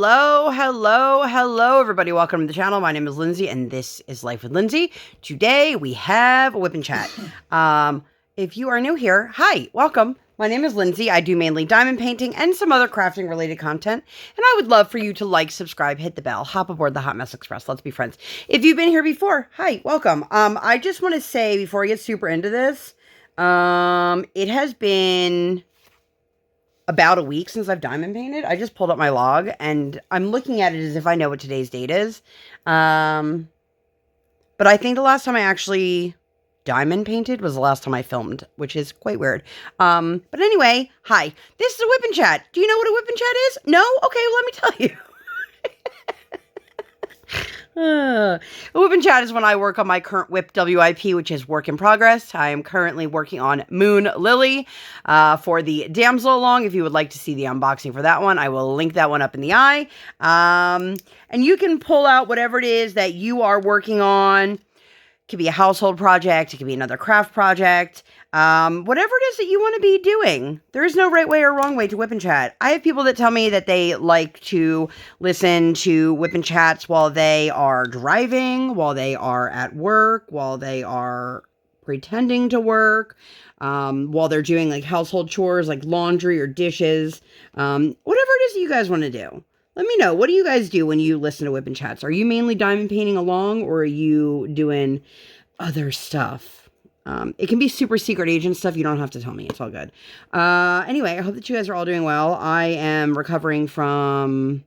Hello, everybody. Welcome to the channel. My name is Lindsay, and this is Life with Lindsay. Today, we have a WIP Chat. If you are new here, hi, welcome. My name is Lindsay. I do mainly diamond painting and some other crafting-related content, and I would love for you to like, subscribe, hit the bell, hop aboard the Hot Mess Express. Let's be friends. If you've been here before, hi, welcome. I just want to say, before I get super into this, it has been about a week since I've diamond painted. I just pulled up my log and I'm looking at it as if I know what today's date is. But I think the last time I actually diamond painted was the last time I filmed, which is quite weird. But anyway, hi. This is a WIP Chat. Do you know what a WIP Chat is? No? Okay, well, let me tell you. A WIP Chat is when I work on my current WIP WIP, which is work in progress. I am currently working on Moon Lily for the Damsel Along. If you would like to see the unboxing for that one, I will link that one up in the eye. And you can pull out whatever it is that you are working on. It could be a household project. It could be another craft project. Whatever it is that you want to be doing. There is no right way or wrong way to WIP Chat. I have people that tell me that they like to listen to WIP Chats while they are driving, while they are at work, while they are pretending to work, while they're doing like household chores like laundry or dishes. Whatever it is that you guys want to do. Let me know. What do you guys do when you listen to WIP Chats? Are you mainly diamond painting along, or are you doing other stuff? It can be super secret agent stuff. You don't have to tell me. It's all good. Anyway, I hope that you guys are all doing well. I am recovering from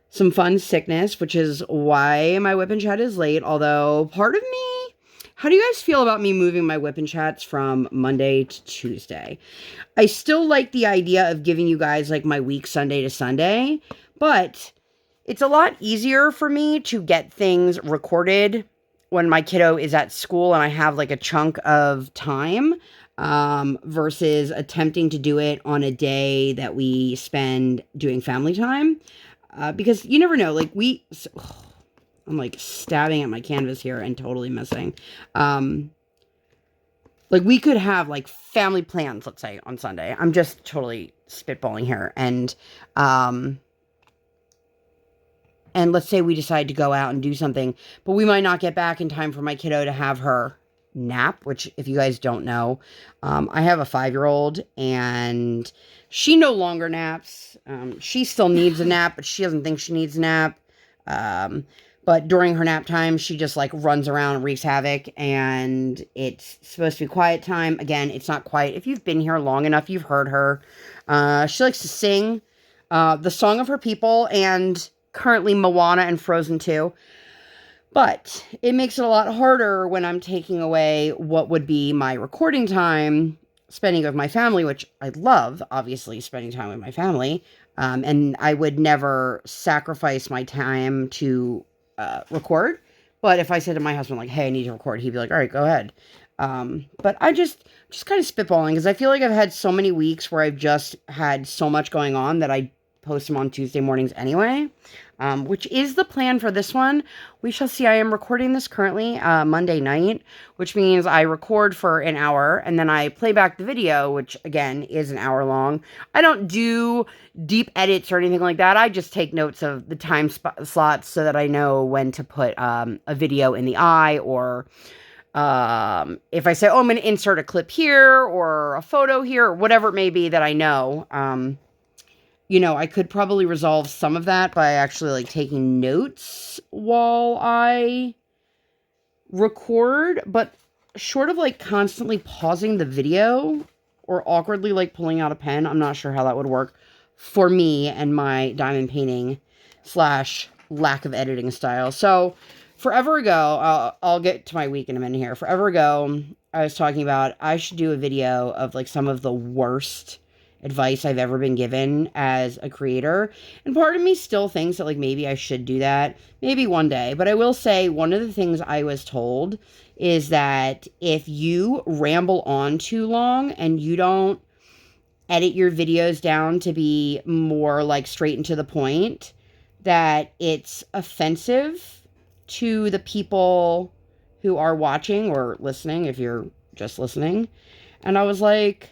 some fun sickness, which is why my WIP Chat is late. Although, part of me, how do you guys feel about me moving my WIP Chats from Monday to Tuesday? I still like the idea of giving you guys like my week Sunday to Sunday, but it's a lot easier for me to get things recorded when my kiddo is at school and I have like a chunk of time, versus attempting to do it on a day that we spend doing family time. Because you never know, like I'm like stabbing at my canvas here and totally missing. Like we could have like family plans, let's say on Sunday. I'm just totally spitballing here. And let's say we decide to go out and do something, but we might not get back in time for my kiddo to have her nap, which if you guys don't know, I have a 5-year-old and she no longer naps. She still needs a nap, but she doesn't think she needs a nap. But during her nap time, she just like runs around and wreaks havoc, and it's supposed to be quiet time. Again, it's not quiet. If you've been here long enough, you've heard her. She likes to sing the song of her people and currently Moana and Frozen 2. But it makes it a lot harder when I'm taking away what would be my recording time, spending with my family, which I love, obviously, spending time with my family. And I would never sacrifice my time to record. But if I said to my husband, like, hey, I need to record, he'd be like, all right, go ahead. But I'm just kind of spitballing because I feel like I've had so many weeks where I've just had so much going on that I post them on Tuesday mornings anyway, which is the plan for this one. We shall see. I am recording this currently Monday night, which means I record for an hour and then I play back the video, which again is an hour long. I don't do deep edits or anything like that. I just take notes of the time slots so that I know when to put a video in the eye, or if I say, oh, I'm going to insert a clip here or a photo here or whatever it may be that I know. You know, I could probably resolve some of that by actually, like, taking notes while I record, but short of, like, constantly pausing the video or awkwardly, like, pulling out a pen, I'm not sure how that would work for me and my diamond painting / lack of editing style. So, forever ago, I'll get to my week in a minute here. Forever ago, I was talking about I should do a video of, like, some of the worst advice I've ever been given as a creator, and part of me still thinks that like maybe I should do that, maybe one day. But I will say one of the things I was told is that if you ramble on too long and you don't edit your videos down to be more like straight and to the point, that it's offensive to the people who are watching or listening, if you're just listening. And I was like,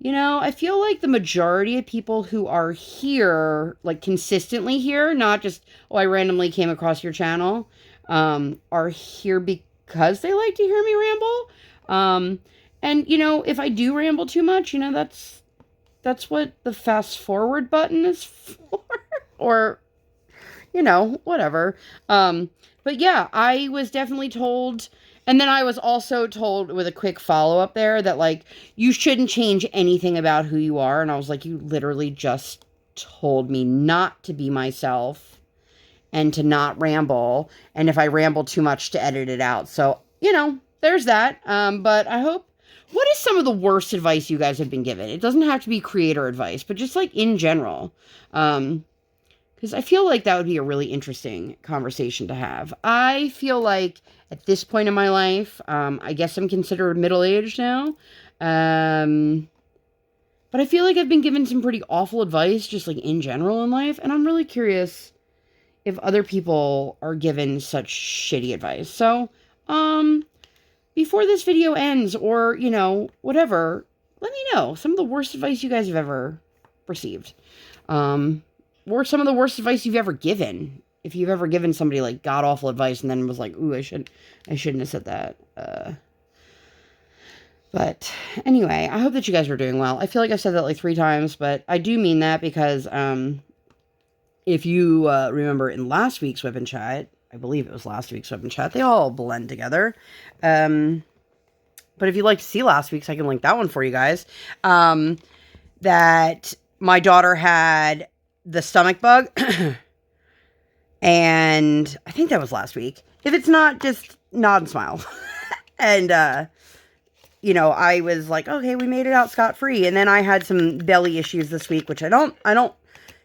You know, I feel like the majority of people who are here, like consistently here, not just, oh, I randomly came across your channel, are here because they like to hear me ramble. And, you know, if I do ramble too much, you know, that's what the fast forward button is for. Or, you know, whatever. But yeah, I was definitely told, and then I was also told with a quick follow-up there that, like, you shouldn't change anything about who you are. And I was like, you literally just told me not to be myself and to not ramble. And if I ramble too much, to edit it out. So, you know, there's that. But I hope, what is some of the worst advice you guys have been given? It doesn't have to be creator advice, but just like in general. Because I feel like that would be a really interesting conversation to have. I feel like at this point in my life, I guess I'm considered middle-aged now. But I feel like I've been given some pretty awful advice just like in general in life. And I'm really curious if other people are given such shitty advice. So, before this video ends or, you know, whatever, let me know some of the worst advice you guys have ever received. Or some of the worst advice you've ever given. If you've ever given somebody, like, god-awful advice and then was like, ooh, I shouldn't have said that. But anyway, I hope that you guys are doing well. I feel like I've said that like 3 times, but I do mean that because, if you remember in last week's WIP Chat, I believe it was last week's WIP Chat, they all blend together. But if you'd like to see last week's, I can link that one for you guys. That my daughter had the stomach bug. And I think that was last week. If it's not, just nod and smile. And, you know, I was like, okay, we made it out scot-free. And then I had some belly issues this week, which I don't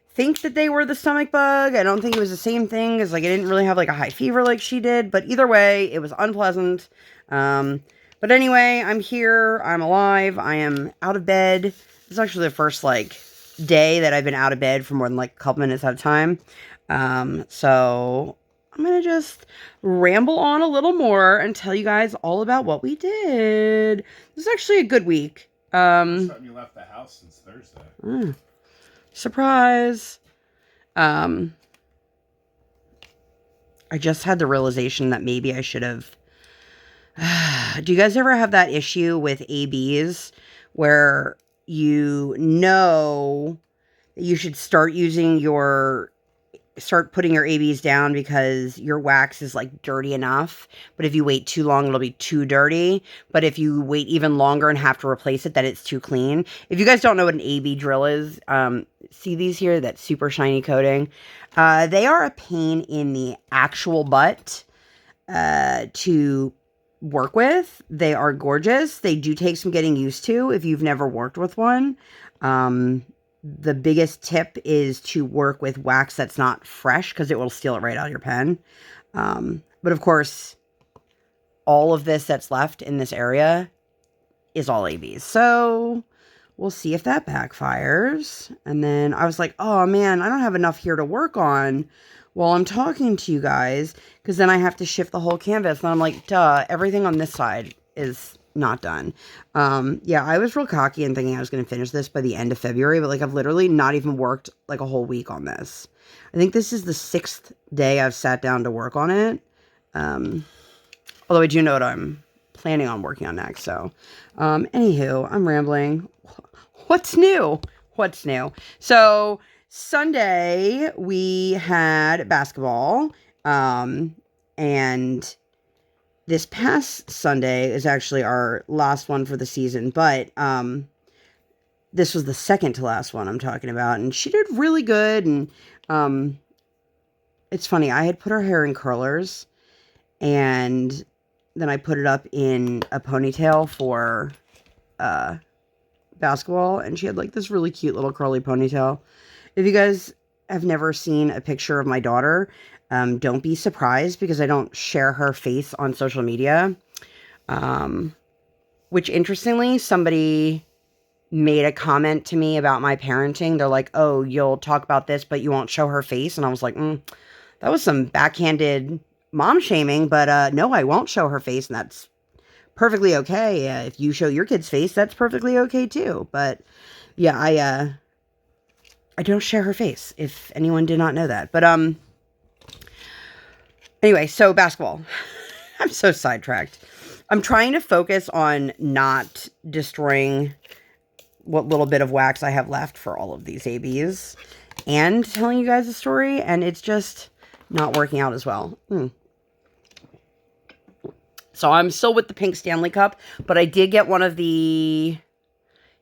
think that they were the stomach bug. I don't think it was the same thing, because like I didn't really have like a high fever like she did. But either way, it was unpleasant. But anyway, I'm here. I'm alive. I am out of bed. This is actually the first like day that I've been out of bed for more than like a couple minutes at a time. So I'm gonna just ramble on a little more and tell you guys all about what we did. This is actually a good week. First time you left the house since Thursday. Surprise. I just had the realization that maybe I should have. Do you guys ever have that issue with ABs where you know that you should start putting your ABs down because your wax is like dirty enough, but if you wait too long, it'll be too dirty. But if you wait even longer and have to replace it, then it's too clean. If you guys don't know what an AB drill is, see these here, that super shiny coating. They are a pain in the actual butt to work with. They are gorgeous. They do take some getting used to if you've never worked with one. The biggest tip is to work with wax that's not fresh, because it will steal it right out of your pen. But of course, all of this that's left in this area is all ABs. So we'll see if that backfires. And then I was like, oh man, I don't have enough here to work on while I'm talking to you guys, because then I have to shift the whole canvas. And I'm like, duh, everything on this side is not done. Yeah, I was real cocky and thinking I was going to finish this by the end of February, but like I've literally not even worked like a whole week on this. I think this is the 6th day I've sat down to work on it. Although I do know what I'm planning on working on next. So, anywho, I'm rambling. What's new? What's new? So Sunday we had basketball, and this past Sunday is actually our last one for the season, but this was the second to last one I'm talking about, and she did really good. And it's funny, I had put her hair in curlers, and then I put it up in a ponytail for basketball, and she had like this really cute little curly ponytail. If you guys have never seen a picture of my daughter, don't be surprised, because I don't share her face on social media. Which interestingly, somebody made a comment to me about my parenting. They're like, oh, you'll talk about this, but you won't show her face. And I was like, that was some backhanded mom shaming, but no, I won't show her face. And that's perfectly okay. If you show your kid's face, that's perfectly okay too. But yeah, I don't share her face, if anyone did not know that. But anyway, so basketball. I'm so sidetracked. I'm trying to focus on not destroying what little bit of wax I have left for all of these ABs and telling you guys a story, and it's just not working out as well. So I'm still with the pink Stanley Cup, but I did get one of the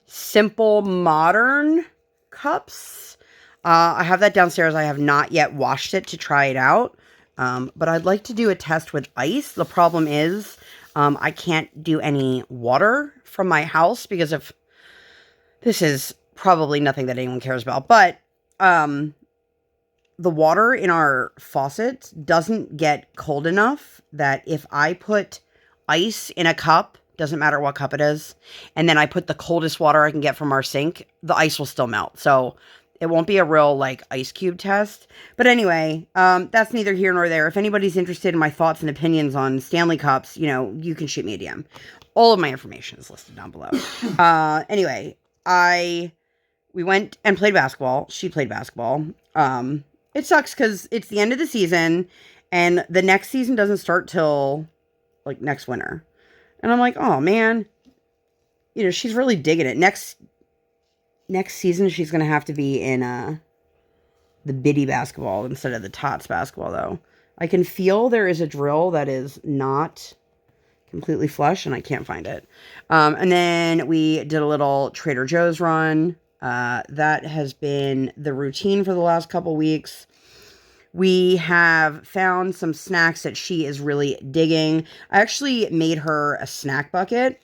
simple modern cups. I have that downstairs. I have not yet washed it to try it out, but I'd like to do a test with ice. The problem is I can't do any water from my house because of... This is probably nothing that anyone cares about, but the water in our faucet doesn't get cold enough that if I put ice in a cup, doesn't matter what cup it is, and then I put the coldest water I can get from our sink, the ice will still melt. So it won't be a real like ice cube test. But anyway, that's neither here nor there. If anybody's interested in my thoughts and opinions on Stanley Cups, you know, you can shoot me a DM. All of my information is listed down below. Anyway, we went and played basketball. She played basketball. It sucks because it's the end of the season and the next season doesn't start till like next winter. And I'm like, oh man, you know, she's really digging it. Next season, she's going to have to be in the biddy basketball instead of the tots basketball though. I can feel there is a drill that is not completely flush and I can't find it. And then we did a little Trader Joe's run. That has been the routine for the last couple weeks. We have found some snacks that she is really digging. I actually made her a snack bucket,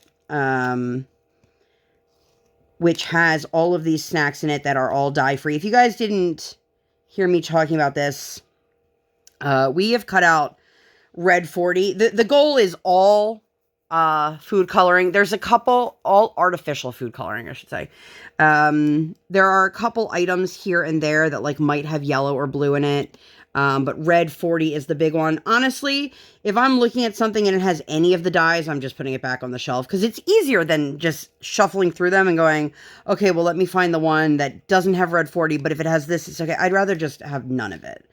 which has all of these snacks in it that are all dye-free. If you guys didn't hear me talking about this, we have cut out Red 40. The goal is all food coloring. There's a couple, all artificial food coloring, I should say. There are a couple items here and there that like might have yellow or blue in it. But Red 40 is the big one. Honestly, if I'm looking at something and it has any of the dyes, I'm just putting it back on the shelf because it's easier than just shuffling through them and going, okay, well, let me find the one that doesn't have Red 40, but if it has this, it's okay. I'd rather just have none of it.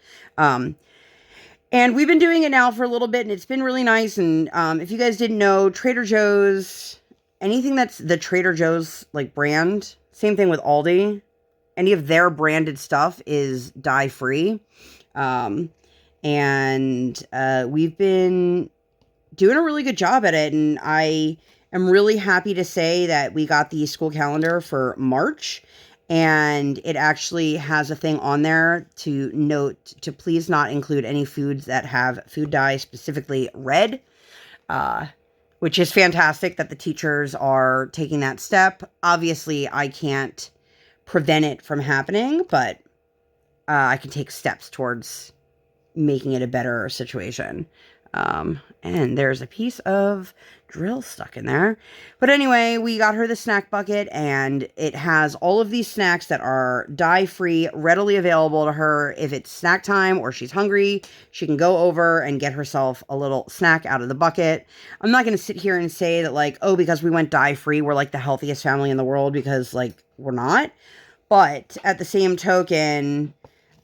And we've been doing it now for a little bit and it's been really nice. And, if you guys didn't know, Trader Joe's, anything that's the Trader Joe's like brand, same thing with Aldi, any of their branded stuff is dye free. We've been doing a really good job at it. And I am really happy to say that we got the school calendar for March and it actually has a thing on there to note to please not include any foods that have food dye, specifically red, which is fantastic that the teachers are taking that step. Obviously I can't prevent it from happening, but I can take steps towards making it a better situation. And there's a piece of drill stuck in there. But anyway, we got her the snack bucket and it has all of these snacks that are dye-free, readily available to her. If it's snack time or she's hungry, she can go over and get herself a little snack out of the bucket. I'm not going to sit here and say that like, oh, because we went dye-free, we're like the healthiest family in the world, because like we're not. But at the same token,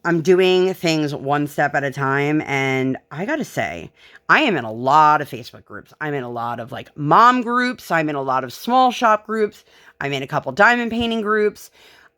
I'm doing things one step at a time, and I gotta say, I am in a lot of Facebook groups. I'm in a lot of, like, mom groups. I'm in a lot of small shop groups. I'm in a couple diamond painting groups.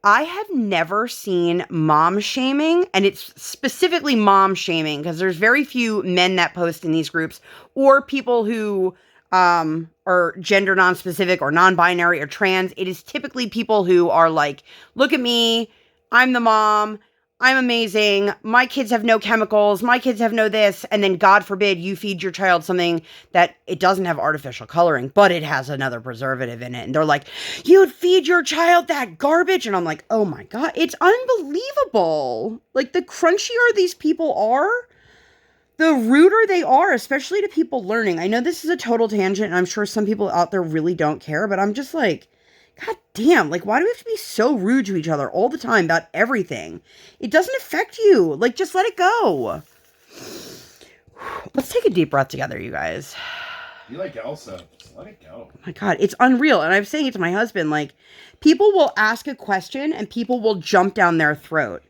I have never seen mom shaming, and it's specifically mom shaming, because there's very few men that post in these groups, or people who are gender non-specific, or non-binary, or trans. It is typically people who are like, look at me, I'm the mom, I'm amazing, my kids have no chemicals, my kids have no this, and then God forbid you feed your child something that it doesn't have artificial coloring, but it has another preservative in it. And they're like, you'd feed your child that garbage? And I'm like, oh my God, it's unbelievable. Like, the crunchier these people are, the ruder they are, especially to people learning. I know this is a total tangent, and I'm sure some people out there really don't care, but I'm just like, God damn, like, why do we have to be so rude to each other all the time about everything? It doesn't affect you. Like, just let it go. Let's take a deep breath together, you guys. You like Elsa. Just let it go. Oh my God, it's unreal. And I'm saying it to my husband, like, people will ask a question and people will jump down their throat.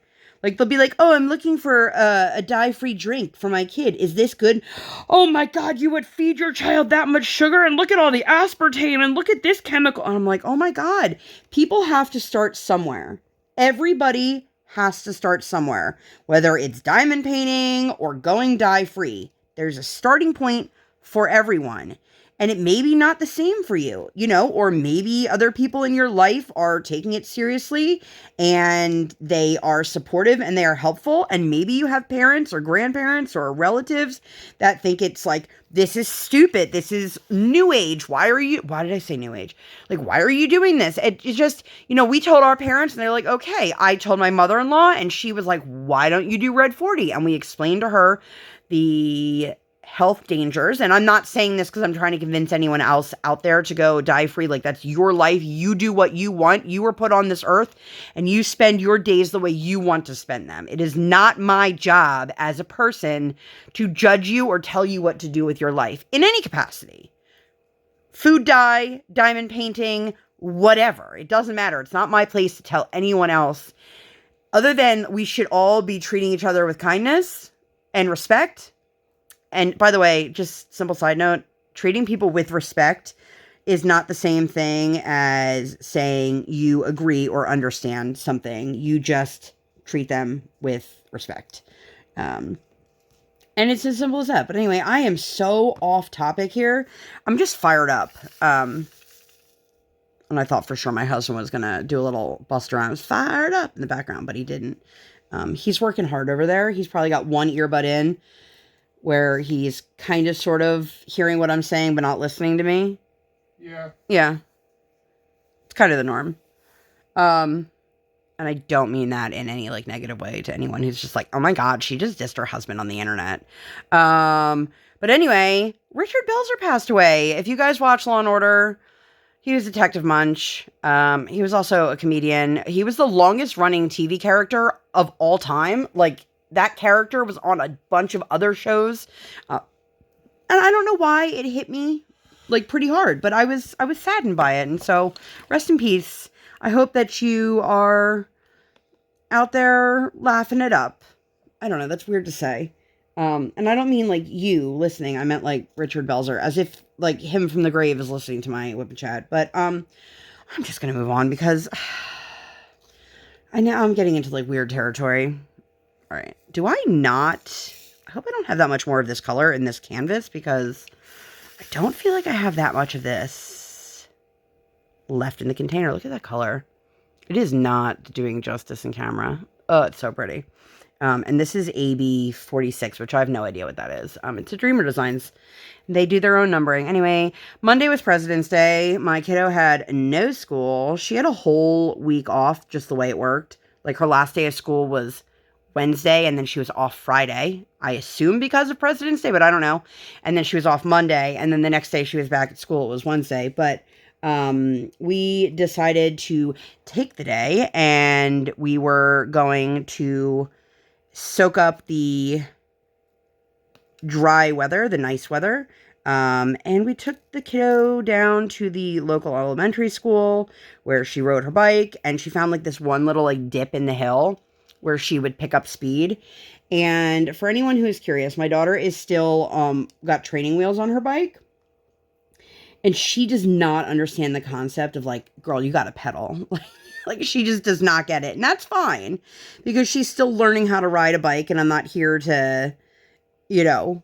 Like, they'll be like, oh, I'm looking for a dye-free drink for my kid. Is this good? Oh my God, you would feed your child that much sugar? And look at all the aspartame and look at this chemical. And I'm like, oh my God, people have to start somewhere. Everybody has to start somewhere. Whether it's diamond painting or going dye-free, there's a starting point for everyone. And it may be not the same for you, you know, or maybe other people in your life are taking it seriously and they are supportive and they are helpful. And maybe you have parents or grandparents or relatives that think it's like, this is stupid. This is new age. Why did I say new age? Like, why are you doing this? It's just, you know, we told our parents and they're like, okay. I told my mother-in-law and she was like, why don't you do Red 40? And we explained to her the health dangers. And I'm not saying this because I'm trying to convince anyone else out there to go dye free. Like, that's your life. You do what you want. You were put on this earth and you spend your days the way you want to spend them. It is not my job as a person to judge you or tell you what to do with your life in any capacity. Food dye, diamond painting, whatever. It doesn't matter. It's not my place to tell anyone else, other than we should all be treating each other with kindness and respect. And by the way, just simple side note, treating people with respect is not the same thing as saying you agree or understand something. You just treat them with respect. And it's as simple as that. But anyway, I am so off topic here. I'm just fired up. And I thought for sure my husband was going to do a little bust around. I was fired up in the background, but he didn't. He's working hard over there. He's probably got one earbud in, where he's kind of sort of hearing what I'm saying, but not listening to me. Yeah. Yeah. It's kind of the norm. And I don't mean that in any, like, negative way to anyone who's just like, oh my God, she just dissed her husband on the internet. But anyway, Richard Belzer passed away. If you guys watch Law & Order, he was Detective Munch. He was also a comedian. He was the longest running TV character of all time. Like, that character was on a bunch of other shows. And I don't know why it hit me, like, pretty hard, but I was saddened by it. And so rest in peace. I hope that you are out there laughing it up. I don't know. That's weird to say. And I don't mean like you listening. I meant like Richard Belzer, as if like him from the grave is listening to my WIP Chat. But, I'm just going to move on because I know I'm getting into like weird territory. All right. Do I not? I hope I don't have that much more of this color in this canvas because I don't feel like I have that much of this left in the container. Look at that color. It is not doing justice in camera. Oh, it's so pretty. And this is AB 46, which I have no idea what that is. It's a Dreamer Designs. They do their own numbering. Anyway, Monday was President's Day. My kiddo had no school. She had a whole week off, just the way it worked. Like, her last day of school was Wednesday, and then she was off Friday. I assume because of President's Day, but I don't know. And then she was off Monday, and then the next day she was back at school. It was Wednesday. But we decided to take the day, and we were going to soak up the dry weather, the nice weather. And we took the kiddo down to the local elementary school where she rode her bike, and she found like this one little like dip in the hill where she would pick up speed. And for anyone who is curious, my daughter is still got training wheels on her bike, and she does not understand the concept of like, girl, you gotta pedal. Like, she just does not get it. And that's fine because she's still learning how to ride a bike, and I'm not here to, you know,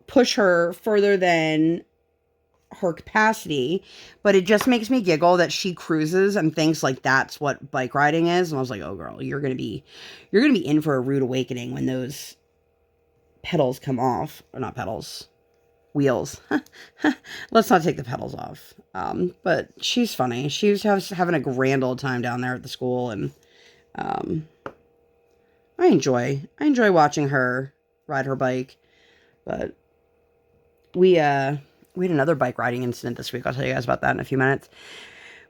push her further than her capacity, but it just makes me giggle that she cruises and thinks like that's what bike riding is. And I was like, oh girl, you're gonna be in for a rude awakening when those pedals come off. Or not pedals, wheels. Let's not take the pedals off. But she's funny. She's having a grand old time down there at the school, and I enjoy watching her ride her bike. But we had another bike riding incident this week. I'll tell you guys about that in a few minutes.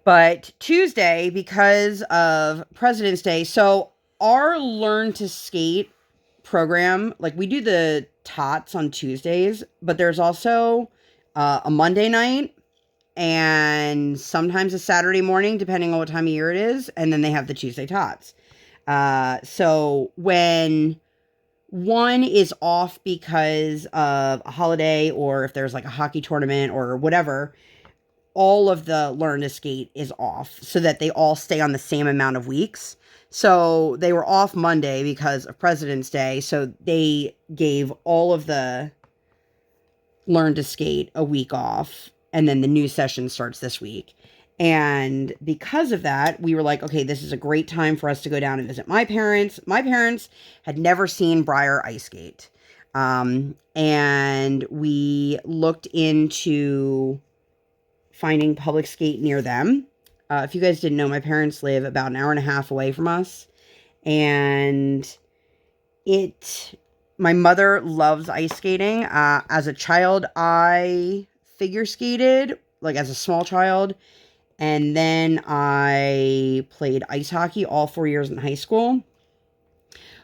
But Tuesday, because of President's Day, so our Learn to Skate program, like, we do the tots on Tuesdays, but there's also a Monday night, and sometimes a Saturday morning, depending on what time of year it is. And then they have the Tuesday tots. So when one is off because of a holiday, or if there's like a hockey tournament or whatever, all of the learn to skate is off so that they all stay on the same amount of weeks. So they were off Monday because of President's Day. So they gave all of the learn to skate a week off. And then the new session starts this week. And because of that, we were like, okay, this is a great time for us to go down and visit my parents. My parents had never seen Briar ice skate. And we looked into finding public skate near them. If you guys didn't know, my parents live about an hour and a half away from us. And my mother loves ice skating. As a child, I figure skated, like as a small child. And then I played ice hockey all 4 years in high school.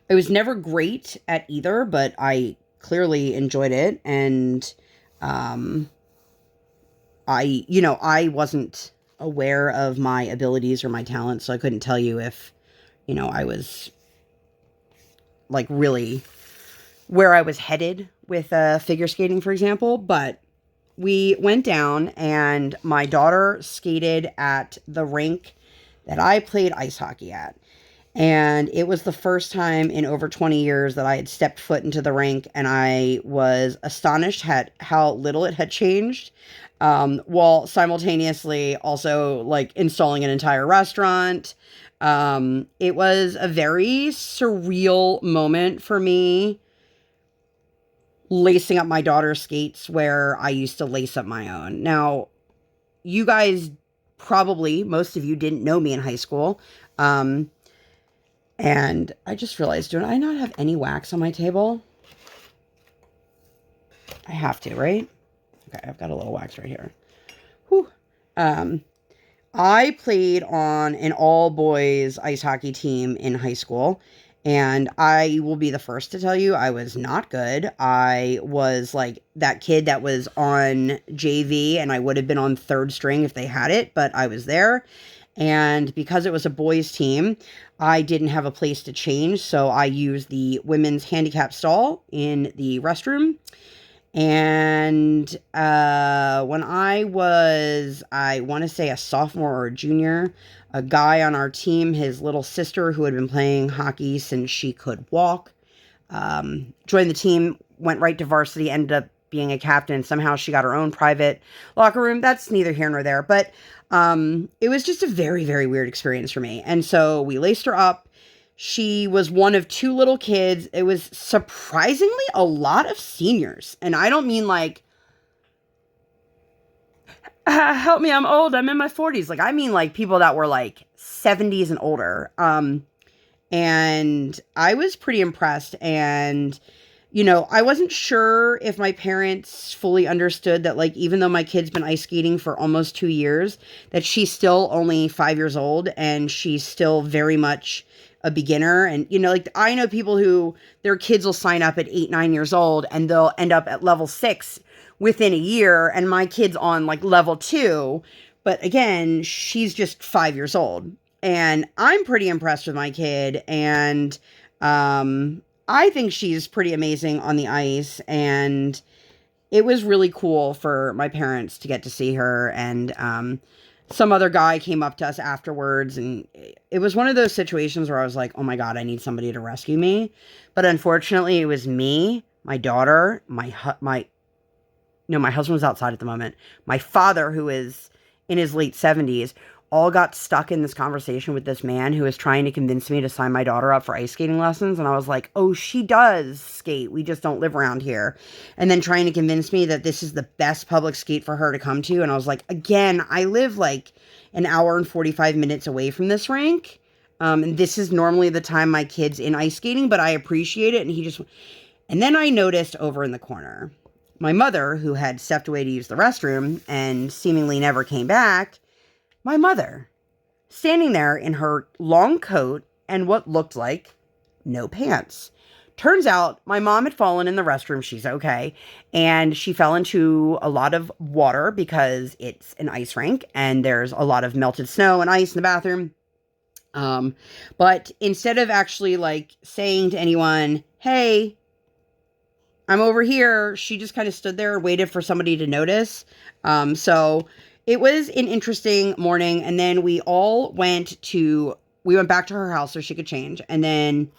I was never great at either, but I clearly enjoyed it. And I wasn't aware of my abilities or my talents, so I couldn't tell you if, I was like really where I was headed with figure skating, for example. But we went down and my daughter skated at the rink that I played ice hockey at. And it was the first time in over 20 years that I had stepped foot into the rink, and I was astonished at how little it had changed, while simultaneously also like installing an entire restaurant. It was a very surreal moment for me, lacing up my daughter's skates where I used to lace up my own. Now, you guys probably, most of you didn't know me in high school. And I just realized, do I not have any wax on my table? I have to, right? Okay, I've got a little wax right here. Whew. I played on an all-boys ice hockey team in high school. And I will be the first to tell you, I was not good. I was like that kid that was on JV, and I would have been on third string if they had it, but I was there. And because it was a boys team, I didn't have a place to change. So I used the women's handicap stall in the restroom. And when I want to say a sophomore or a junior, a guy on our team, his little sister who had been playing hockey since she could walk, joined the team, went right to varsity, ended up being a captain. Somehow she got her own private locker room. That's neither here nor there. But it was just a very, very weird experience for me. And so we laced her up. She was one of two little kids. It was surprisingly a lot of seniors. And I don't mean like, help me, I'm old, I'm in my 40s. Like, I mean like people that were like 70s and older. And I was pretty impressed. And, I wasn't sure if my parents fully understood that, like, even though my kid's been ice skating for almost 2 years, that she's still only 5 years old and she's still very much a beginner. And, like, I know people who their kids will sign up at 8, 9 years old and they'll end up at level 6 within a year. And my kid's on like level 2, but again, she's just 5 years old. And I'm pretty impressed with my kid. And, I think she's pretty amazing on the ice. And it was really cool for my parents to get to see her. And, some other guy came up to us afterwards, and it was one of those situations where I was like, oh my God, I need somebody to rescue me. But unfortunately, it was me, my daughter, my husband was outside at the moment. My father, who is in his late 70s, all got stuck in this conversation with this man who was trying to convince me to sign my daughter up for ice skating lessons. And I was like, oh, she does skate. We just don't live around here. And then trying to convince me that this is the best public skate for her to come to. And I was like, again, I live like an hour and 45 minutes away from this rink. And this is normally the time my kid's in ice skating, but I appreciate it. And then I noticed over in the corner, my mother, who had stepped away to use the restroom and seemingly never came back, my mother, standing there in her long coat and what looked like no pants, turns out my mom had fallen in the restroom. She's okay. And she fell into a lot of water because it's an ice rink and there's a lot of melted snow and ice in the bathroom. But instead of actually like saying to anyone, hey, I'm over here, she just kind of stood there and waited for somebody to notice. So it was an interesting morning. And then we went back to her house so she could change. And then,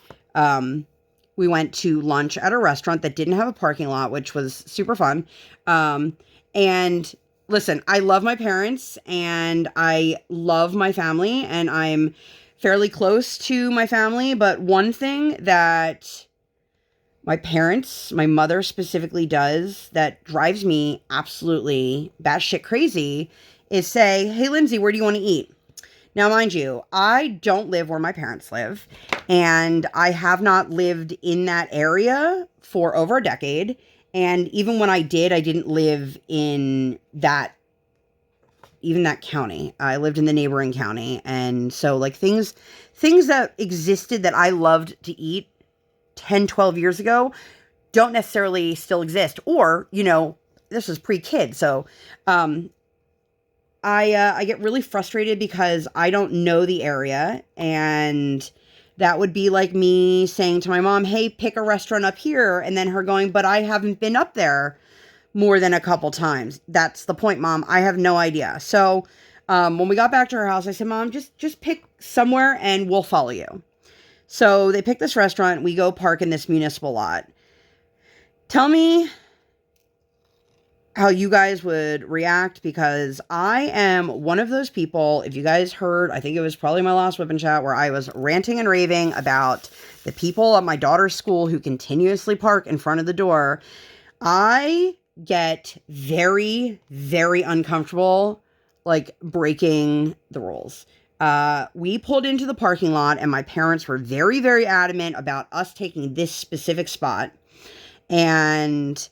we went to lunch at a restaurant that didn't have a parking lot, which was super fun. And listen, I love my parents and I love my family and I'm fairly close to my family. But one thing that my mother specifically does that drives me absolutely batshit crazy is say, hey, Lindsay, where do you want to eat? Now, mind you, I don't live where my parents live, and I have not lived in that area for over a decade. And even when I did, I didn't live in that county. I lived in the neighboring county. And so like things that existed that I loved to eat 10, 12 years ago don't necessarily still exist. Or, this was pre-kid. So, I get really frustrated because I don't know the area, and that would be like me saying to my mom, hey, pick a restaurant up here, and then her going, but I haven't been up there more than a couple times. That's the point, Mom. I have no idea. So when we got back to her house, I said, Mom, just pick somewhere and we'll follow you. So they picked this restaurant. We go park in this municipal lot. Tell me how you guys would react, because I am one of those people. If you guys heard, I think it was probably my last WIP Chat where I was ranting and raving about the people at my daughter's school who continuously park in front of the door. I get very, very uncomfortable, like breaking the rules. We pulled into the parking lot and my parents were very, very adamant about us taking this specific spot. And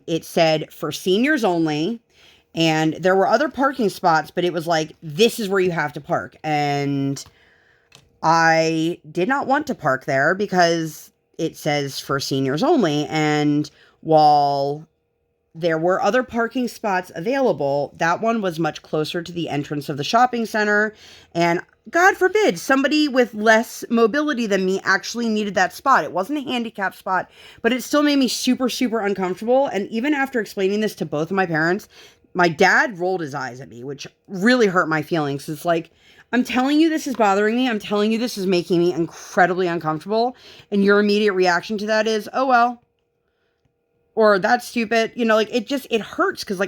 it said for seniors only, and there were other parking spots, but it was like, this is where you have to park. And I did not want to park there because it says for seniors only. And while there were other parking spots available, that one was much closer to the entrance of the shopping center. And God forbid, somebody with less mobility than me actually needed that spot. It wasn't a handicap spot, but it still made me super, super uncomfortable. And even after explaining this to both of my parents, my dad rolled his eyes at me, which really hurt my feelings. It's like, I'm telling you this is bothering me. I'm telling you this is making me incredibly uncomfortable. And your immediate reaction to that is, oh, well. Or that's stupid. It hurts because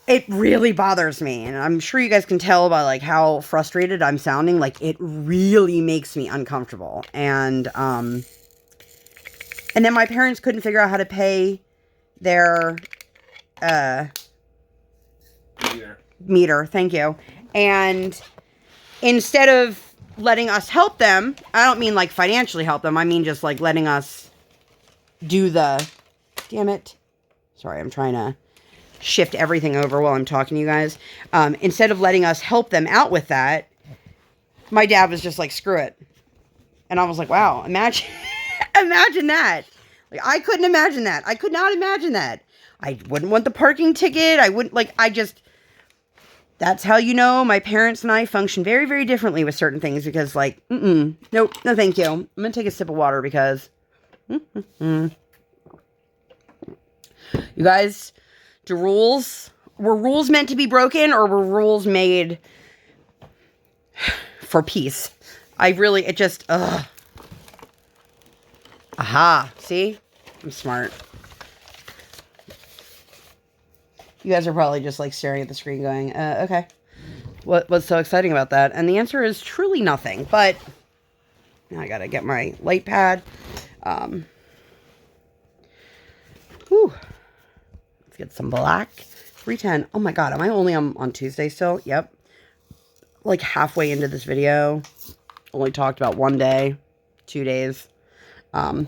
it really bothers me. And I'm sure you guys can tell by like how frustrated I'm sounding. Like it really makes me uncomfortable. And then my parents couldn't figure out how to pay their meter. Thank you. And instead of letting us help them, I don't mean like financially help them. I mean just like letting us do damn it. Sorry, I'm trying to shift everything over while I'm talking to you guys. Instead of letting us help them out with that, my dad was just like, screw it. And I was like, wow, imagine that. Like, I couldn't imagine that. I could not imagine that. I wouldn't want the parking ticket. I wouldn't that's how my parents and I function very, very differently with certain things because nope, no thank you. I'm going to take a sip of water because you guys, were rules meant to be broken or were rules made for peace? Aha, see? I'm smart. You guys are probably just like staring at the screen going, okay. What's so exciting about that? And the answer is truly nothing, but now I gotta get my light pad. Let's get some black. 310. Oh my God, am I only on Tuesday still? Yep. Like halfway into this video. Only talked about 1 day, 2 days. But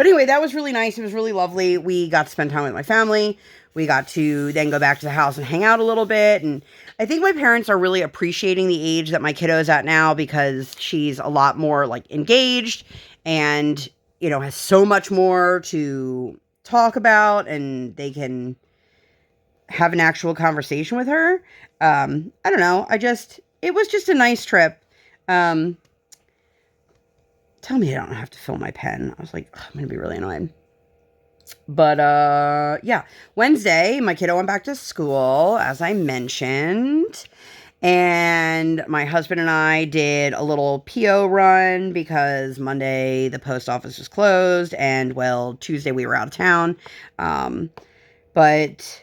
anyway, that was really nice. It was really lovely. We got to spend time with my family. We got to then go back to the house and hang out a little bit. And I think my parents are really appreciating the age that my kiddo's at now because she's a lot more like engaged and, you know, has so much more to talk about, and they can have an actual conversation with her. I don't know. It was just a nice trip. Tell me I don't have to fill my pen. I was like, I'm going to be really annoyed. But, yeah. Wednesday, my kiddo went back to school, as I mentioned. And my husband and I did a little PO run because Monday the post office was closed. And, well, Tuesday we were out of town. But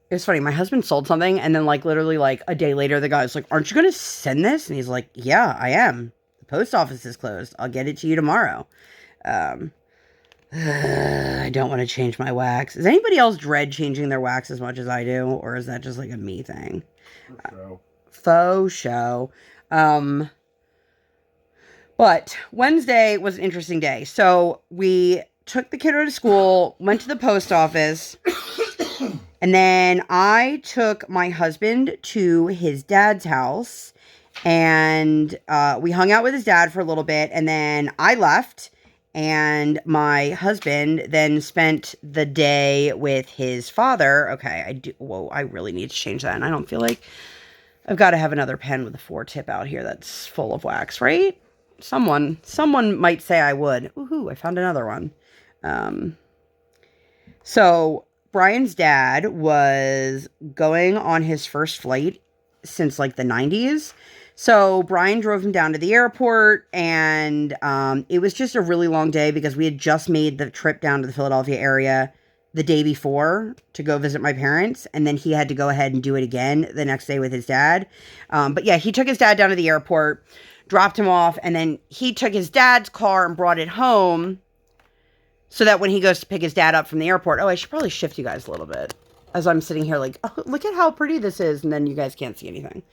it was funny. My husband sold something, and then, like, literally, like, a day later, the guy's like, aren't you going to send this? And he's like, yeah, I am. The post office is closed. I'll get it to you tomorrow. I don't want to change my wax. Does anybody else dread changing their wax as much as I do? Or is that just, like, a me thing? Faux show. But Wednesday was an interesting day. So we took the kiddo to school, went to the post office, and then I took my husband to his dad's house, and we hung out with his dad for a little bit, and then I left, and my husband then spent the day with his father. Okay, I really need to change that, and I don't feel like I've got to have another pen with a 4-tip out here that's full of wax, right? Someone might say I would. Woohoo, I found another one. So Brian's dad was going on his first flight since like the 90s. So Brian drove him down to the airport, and it was just a really long day because we had just made the trip down to the Philadelphia area the day before to go visit my parents, and then he had to go ahead and do it again the next day with his dad. But yeah, he took his dad down to the airport, dropped him off, and then he took his dad's car and brought it home so that when he goes to pick his dad up from the airport, I should probably shift you guys a little bit as I'm sitting here like, oh, look at how pretty this is, and then you guys can't see anything.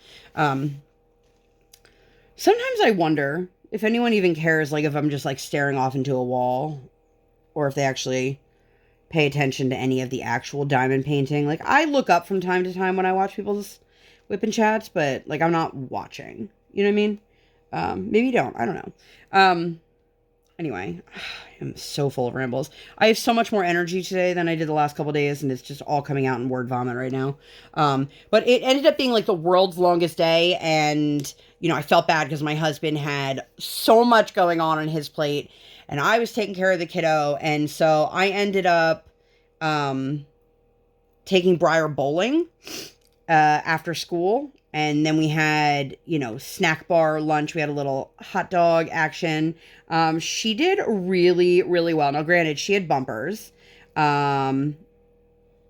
Sometimes I wonder if anyone even cares, like if I'm just like staring off into a wall, or if they actually pay attention to any of the actual diamond painting. Like, I look up from time to time when I watch people's WIP chats, but like I'm not watching. You know what I mean? Maybe you don't. I don't know. Anyway, I'm so full of rambles. I have so much more energy today than I did the last couple days, and it's just all coming out in word vomit right now. But it ended up being like the world's longest day, and you know, I felt bad because my husband had so much going on his plate, and I was taking care of the kiddo, and so I ended up taking Briar bowling after school. And then we had, you know, snack bar lunch. We had a little hot dog action. She did really, really well. Now, granted, she had bumpers. And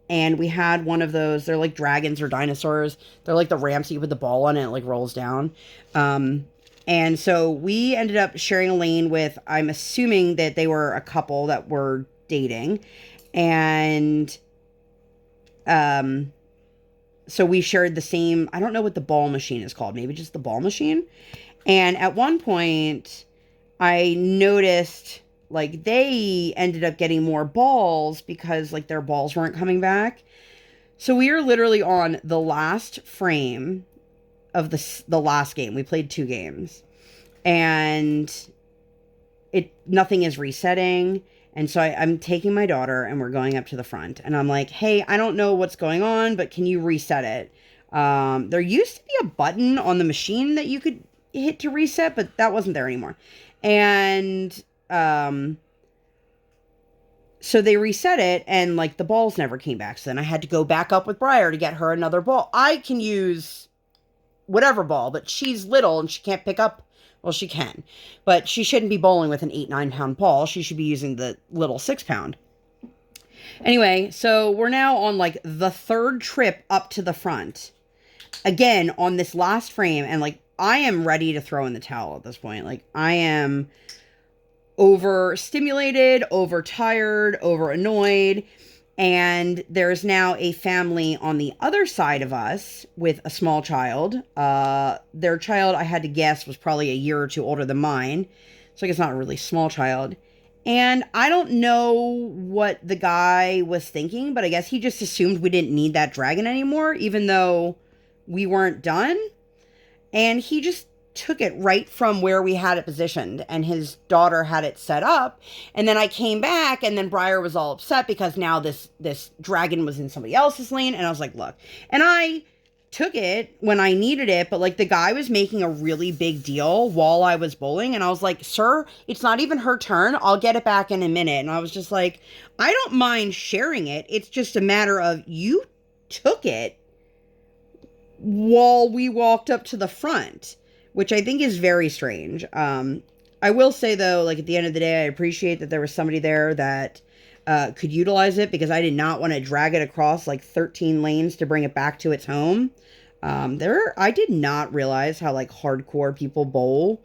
we had one of those. They're like dragons or dinosaurs. They're like the ramps you put the ball on and it like rolls down. And so we ended up sharing a lane with, I'm assuming that they were a couple that were dating. And so we shared the same, I don't know what the ball machine is called, maybe just the ball machine. And at one point, I noticed, like, they ended up getting more balls because, like, their balls weren't coming back. So we were literally on the last frame of the last game. We played 2 games. And nothing is resetting. And so I'm taking my daughter and we're going up to the front. And I'm like, hey, I don't know what's going on, but can you reset it? There used to be a button on the machine that you could hit to reset, but that wasn't there anymore. And so they reset it, and like the balls never came back. So then I had to go back up with Briar to get her another ball. I can use whatever ball, but she's little and she can't pick up. Well, she can, but she shouldn't be bowling with an 8-9 pound ball. She should be using the little 6 pound. Anyway, so we're now on like the 3rd trip up to the front. Again, on this last frame, and like I am ready to throw in the towel at this point. Like I am overstimulated, overtired, over annoyed. And there's now a family on the other side of us with a small child. Their child, I had to guess, was probably a year or 2 older than mine. So I guess not a really small child. And I don't know what the guy was thinking, but I guess he just assumed we didn't need that dragon anymore, even though we weren't done. And he just took it right from where we had it positioned, and his daughter had it set up. And then I came back, and then Briar was all upset because now this dragon was in somebody else's lane. And I was like, look, and I took it when I needed it, but like the guy was making a really big deal while I was bowling, and I was like, sir, it's not even her turn. I'll get it back in a minute. And I was just like, I don't mind sharing it. It's just a matter of you took it while we walked up to the front, which I think is very strange. I will say though, like at the end of the day, I appreciate that there was somebody there that could utilize it, because I did not want to drag it across like 13 lanes to bring it back to its home. I did not realize how like hardcore people bowl.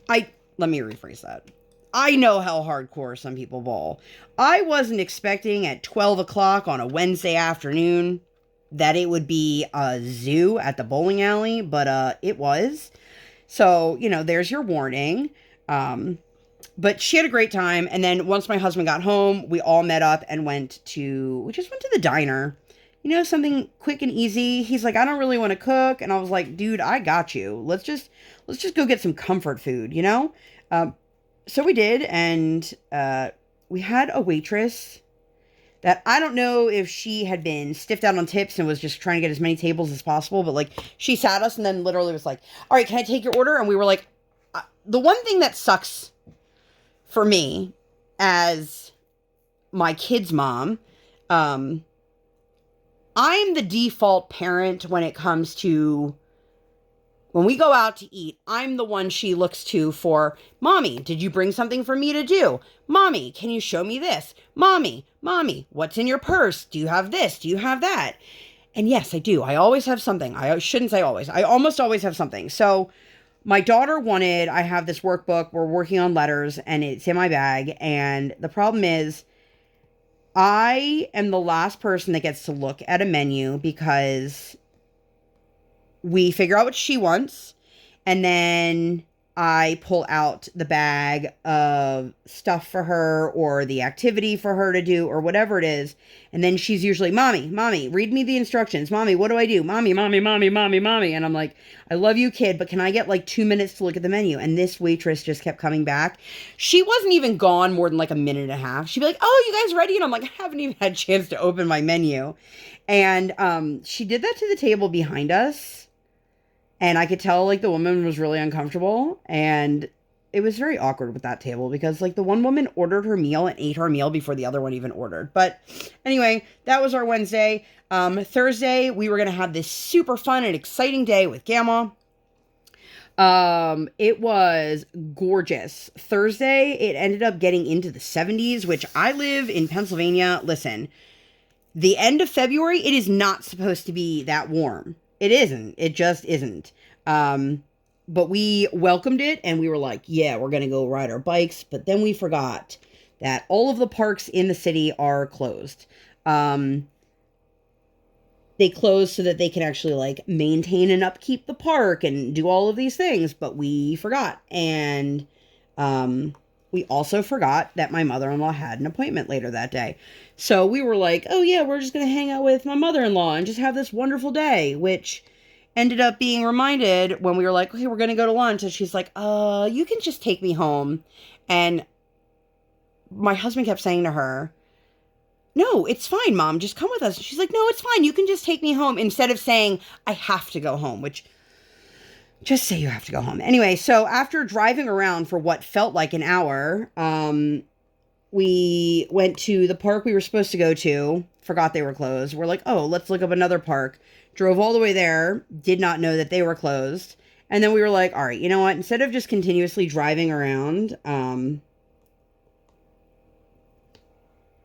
Let me rephrase that. I know how hardcore some people bowl. I wasn't expecting at 12 o'clock on a Wednesday afternoon that it would be a zoo at the bowling alley, but it was. So, there's your warning. But she had a great time. And then once my husband got home, we all met up and we just went to the diner. Something quick and easy. He's like, I don't really want to cook. And I was like, dude, I got you. Let's just go get some comfort food, So we did. And we had a waitress that I don't know if she had been stiffed out on tips and was just trying to get as many tables as possible. But like, she sat us and then literally was like, all right, can I take your order? And we were like, the one thing that sucks for me as my kid's mom, I'm the default parent when it comes to when we go out to eat. I'm the one she looks to for, Mommy, did you bring something for me to do? Mommy, can you show me this? Mommy, what's in your purse? Do you have this? Do you have that? And yes, I do. I always have something. I shouldn't say always. I almost always have something. So my daughter I have this workbook. We're working on letters and it's in my bag. And the problem is I am the last person that gets to look at a menu, because we figure out what she wants, and then I pull out the bag of stuff for her or the activity for her to do or whatever it is. And then she's usually, Mommy, read me the instructions. Mommy, what do I do? Mommy. And I'm like, I love you, kid, but can I get like 2 minutes to look at the menu? And this waitress just kept coming back. She wasn't even gone more than like a minute and a half. She'd be like, oh, you guys ready? And I'm like, I haven't even had a chance to open my menu. And she did that to the table behind us. And I could tell, like, the woman was really uncomfortable. And it was very awkward with that table, because, like, the one woman ordered her meal and ate her meal before the other one even ordered. But anyway, that was our Wednesday. Thursday, we were going to have this super fun and exciting day with Gamma. It was gorgeous. Thursday, it ended up getting into the 70s, which I live in Pennsylvania. Listen, the end of February, it is not supposed to be that warm. It isn't. It just isn't. But we welcomed it and we were like, yeah, we're going to go ride our bikes. But then we forgot that all of the parks in the city are closed. They closed so that they can actually like maintain and upkeep the park and do all of these things. But we forgot. And we also forgot that my mother-in-law had an appointment later that day. So we were like, oh yeah, we're just going to hang out with my mother-in-law and just have this wonderful day, which ended up being reminded when we were like, okay, we're going to go to lunch. And she's like, you can just take me home. And my husband kept saying to her, no, it's fine, Mom, just come with us. And she's like, no, it's fine. You can just take me home, instead of saying I have to go home, which just say you have to go home. Anyway, so after driving around for what felt like an hour, we went to the park we were supposed to go to, forgot they were closed. We're like, oh, let's look up another park. Drove all the way there, did not know that they were closed. And then we were like, all right, you know what? Instead of just continuously driving around,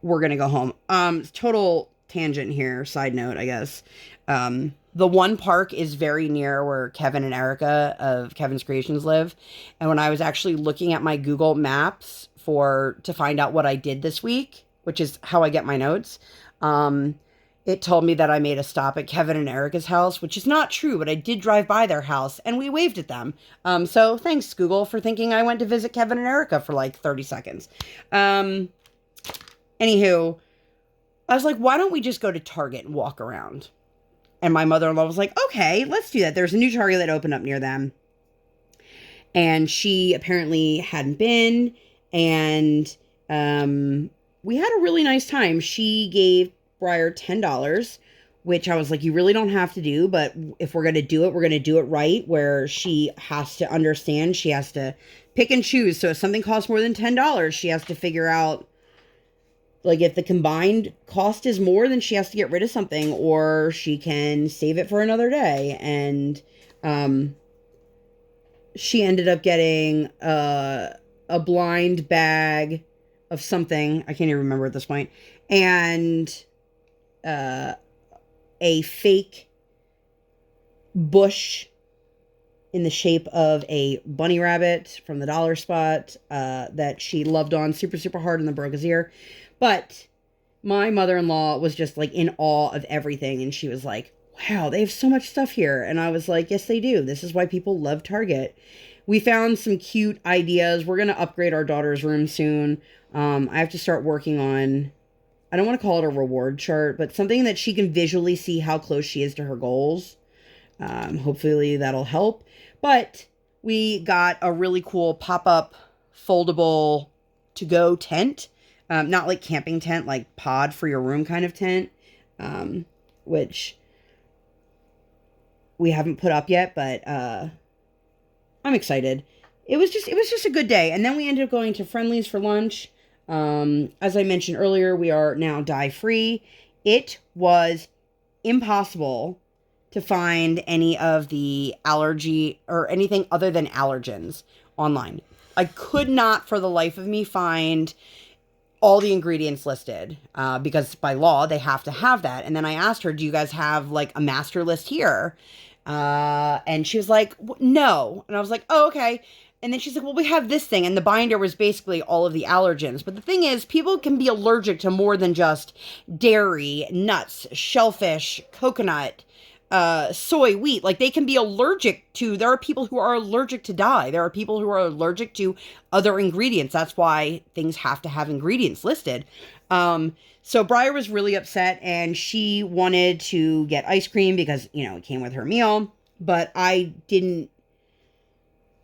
we're going to go home. Total tangent here, side note, I guess. The one park is very near where Kevin and Erica of Kevin's Creations live. And when I was actually looking at my Google Maps to find out what I did this week, which is how I get my notes, it told me that I made a stop at Kevin and Erica's house, which is not true, but I did drive by their house and we waved at them. So thanks, Google, for thinking I went to visit Kevin and Erica for like 30 seconds. Anywho, I was like, why don't we just go to Target and walk around? And my mother-in-law was like, okay, let's do that. There's a new Target that opened up near them. And she apparently hadn't been. And we had a really nice time. She gave Briar $10, which I was like, you really don't have to do. But if we're going to do it, we're going to do it right. Where she has to understand. She has to pick and choose. So if something costs more than $10, she has to figure out, like, if the combined cost is more, then she has to get rid of something, or she can save it for another day. And she ended up getting a blind bag of something. I can't even remember at this point. And a fake bush in the shape of a bunny rabbit from the dollar spot that she loved on super, super hard and then broke his ear. But my mother-in-law was just like in awe of everything. And she was like, wow, they have so much stuff here. And I was like, yes, they do. This is why people love Target. We found some cute ideas. We're going to upgrade our daughter's room soon. I have to start working on, I don't want to call it a reward chart, but something that she can visually see how close she is to her goals. Hopefully that'll help. But we got a really cool pop-up foldable to-go tent. Not like camping tent, like pod for your room kind of tent, which we haven't put up yet, but I'm excited. It was just a good day. And then we ended up going to Friendly's for lunch. As I mentioned earlier, we are now dye-free. It was impossible to find any of the allergy or anything other than allergens online. I could not for the life of me find all the ingredients listed because by law they have to have that. And then I asked her, do you guys have like a master list here? And she was like, no. And I was like, oh, okay. And then she's like, well, we have this thing. And the binder was basically all of the allergens. But the thing is, people can be allergic to more than just dairy, nuts, shellfish, coconut, soy, wheat. Like, they can be allergic to, there are people who are allergic to dye. There are people who are allergic to other ingredients. That's why things have to have ingredients listed. So Briar was really upset and she wanted to get ice cream because, you know, it came with her meal. But I didn't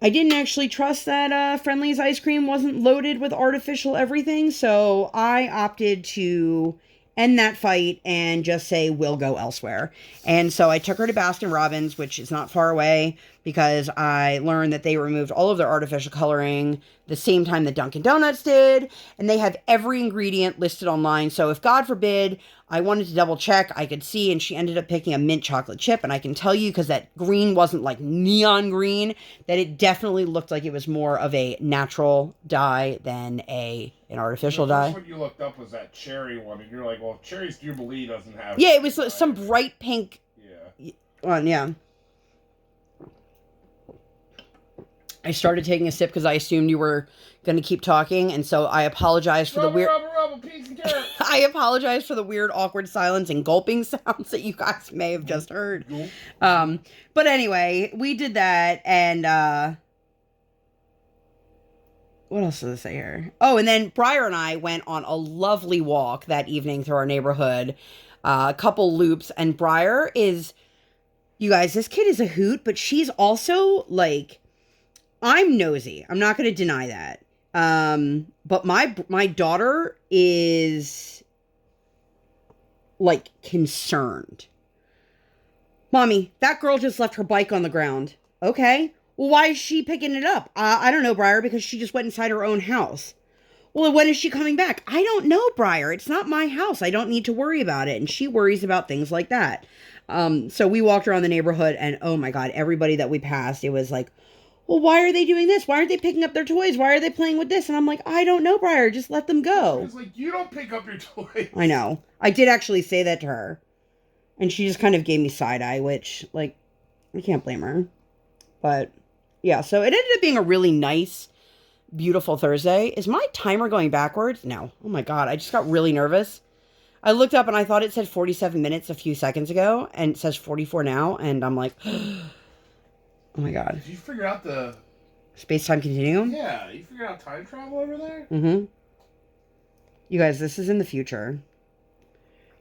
actually trust that Friendly's ice cream wasn't loaded with artificial everything. So I opted to end that fight and just say, we'll go elsewhere. And so I took her to Baskin Robbins, which is not far away, because I learned that they removed all of their artificial coloring the same time that Dunkin' Donuts did. And they have every ingredient listed online. So if, God forbid, I wanted to double check, I could see, and she ended up picking a mint chocolate chip. And I can tell you, because that green wasn't like neon green, that it definitely looked like it was more of a natural dye than an artificial dye. The first one you looked up was that cherry one, and you're like, well, Cherry's Jubilee doesn't have... Yeah, it was some bright pink one, yeah. I started taking a sip because I assumed you were going to keep talking, and so I apologize for the weird... peas and carrots. I apologize for the weird, awkward silence and gulping sounds that you guys may have just heard. But anyway, we did that, and what else does it say here? Oh, and then Briar and I went on a lovely walk that evening through our neighborhood, a couple loops, and Briar is... You guys, this kid is a hoot, but she's also, like... I'm nosy. I'm not going to deny that. But my daughter is, like, concerned. Mommy, that girl just left her bike on the ground. Okay. Well, why is she picking it up? I don't know, Briar, because she just went inside her own house. Well, when is she coming back? I don't know, Briar. It's not my house. I don't need to worry about it. And she worries about things like that. So we walked around the neighborhood, and oh my God, everybody that we passed, it was like, well, why are they doing this? Why aren't they picking up their toys? Why are they playing with this? And I'm like, I don't know, Briar. Just let them go. It's like, you don't pick up your toys. I know. I did actually say that to her. And she just kind of gave me side eye, which, like, I can't blame her. But, yeah, so it ended up being a really nice, beautiful Thursday. Is my timer going backwards? No. Oh, my God. I just got really nervous. I looked up and I thought it said 47 minutes a few seconds ago, and it says 44 now, and I'm like, oh my god. Did you figure out the Space-time continuum? Yeah, you figured out time travel over there? Mm-hmm. You guys, this is in the future.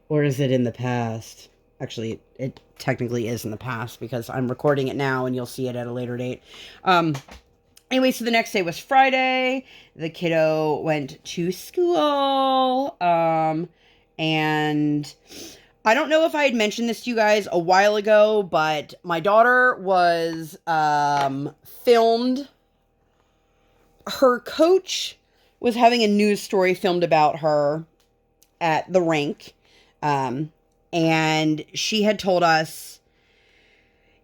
Or is it in the past? Actually, it technically is in the past because I'm recording it now and you'll see it at a later date. Anyway, so the next day was Friday. The kiddo went to school. And I don't know if I had mentioned this to you guys a while ago, but my daughter was filmed. Her coach was having a news story filmed about her at the rink. And she had told us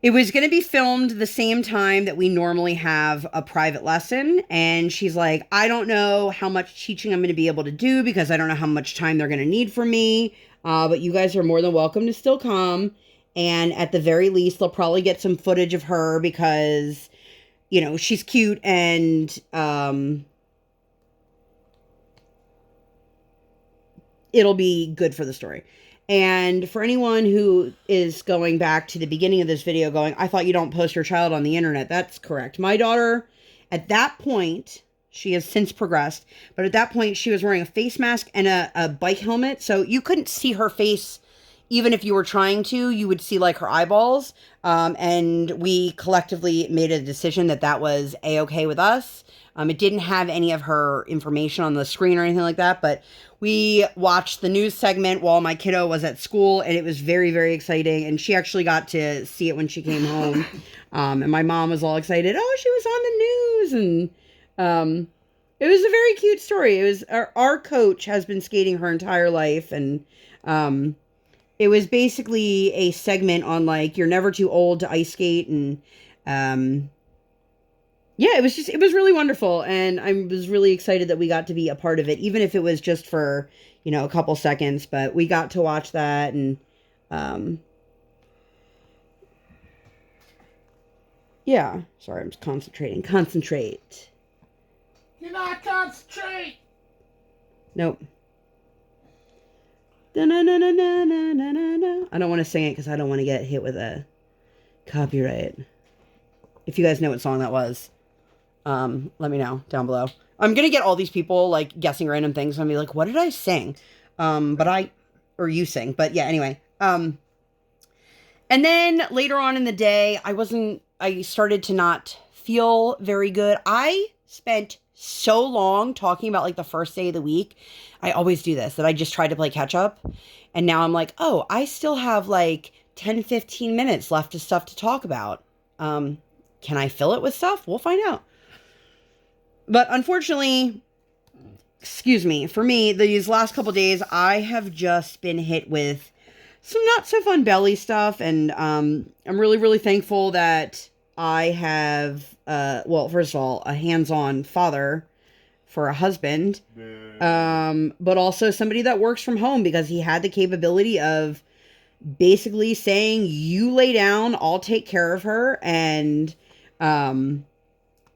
it was going to be filmed the same time that we normally have a private lesson. And she's like, I don't know how much teaching I'm going to be able to do because I don't know how much time they're going to need from me. But you guys are more than welcome to still come. And at the very least, they'll probably get some footage of her because, you know, she's cute and, it'll be good for the story. And for anyone who is going back to the beginning of this video going, I thought you don't post your child on the internet. That's correct. My daughter, at that point, she has since progressed, but at that point she was wearing a face mask and a bike helmet. So you couldn't see her face. Even if you were trying to, you would see like her eyeballs. And we collectively made a decision that that was a-okay with us. It didn't have any of her information on the screen or anything like that, but we watched the news segment while my kiddo was at school, and it was very, very exciting. And she actually got to see it when she came home. And my mom was all excited. Oh, she was on the news. And it was a very cute story. It was our coach has been skating her entire life. And it was basically a segment on like, you're never too old to ice skate. And yeah, it was really wonderful. And I was really excited that we got to be a part of it, even if it was just for, you know, a couple seconds, but we got to watch that. And, yeah, sorry, I'm just concentrating. Concentrate. You're not concentrate. Nope. Da-na-na-na-na-na-na-na. I don't want to sing it because I don't want to get hit with a copyright. If you guys know what song that was. Let me know down below. I'm gonna get all these people like guessing random things. I'm gonna be like, what did I sing? Or you sing, but yeah, anyway. And then later on in the day, I started to not feel very good. I spent so long talking about like the first day of the week. I always do this, that I just tried to play catch up. And now I'm like, oh, I still have like 10, 15 minutes left of stuff to talk about. Can I fill it with stuff? We'll find out. But unfortunately, excuse me, for me, these last couple days, I have just been hit with some not so fun belly stuff. And I'm really, really thankful that I have, well, first of all, a hands-on father for a husband, but also somebody that works from home because he had the capability of basically saying, you lay down, I'll take care of her. And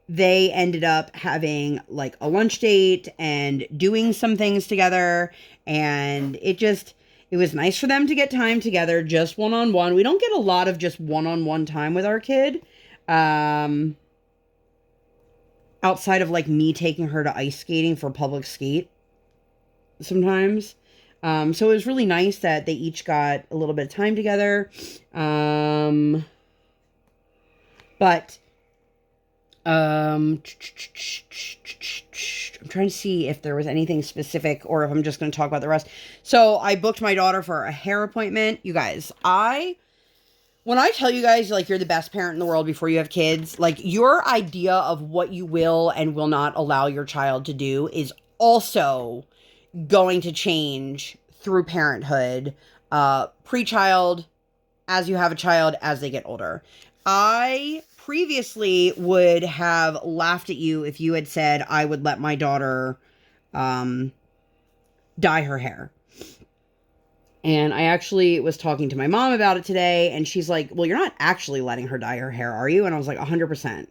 they ended up having like a lunch date and doing some things together. And it was nice for them to get time together, just one-on-one. We don't get a lot of just one-on-one time with our kid. Outside of like me taking her to ice skating for public skate sometimes. So it was really nice that they each got a little bit of time together. But I'm trying to see if there was anything specific or if I'm just going to talk about the rest. So I booked my daughter for a hair appointment. You guys, when I tell you guys, like, you're the best parent in the world before you have kids, like, your idea of what you will and will not allow your child to do is also going to change through parenthood, pre-child, as you have a child, as they get older. I previously would have laughed at you if you had said I would let my daughter dye her hair. And I actually was talking to my mom about it today, and she's like, well, you're not actually letting her dye her hair, are you? And I was like, 100%.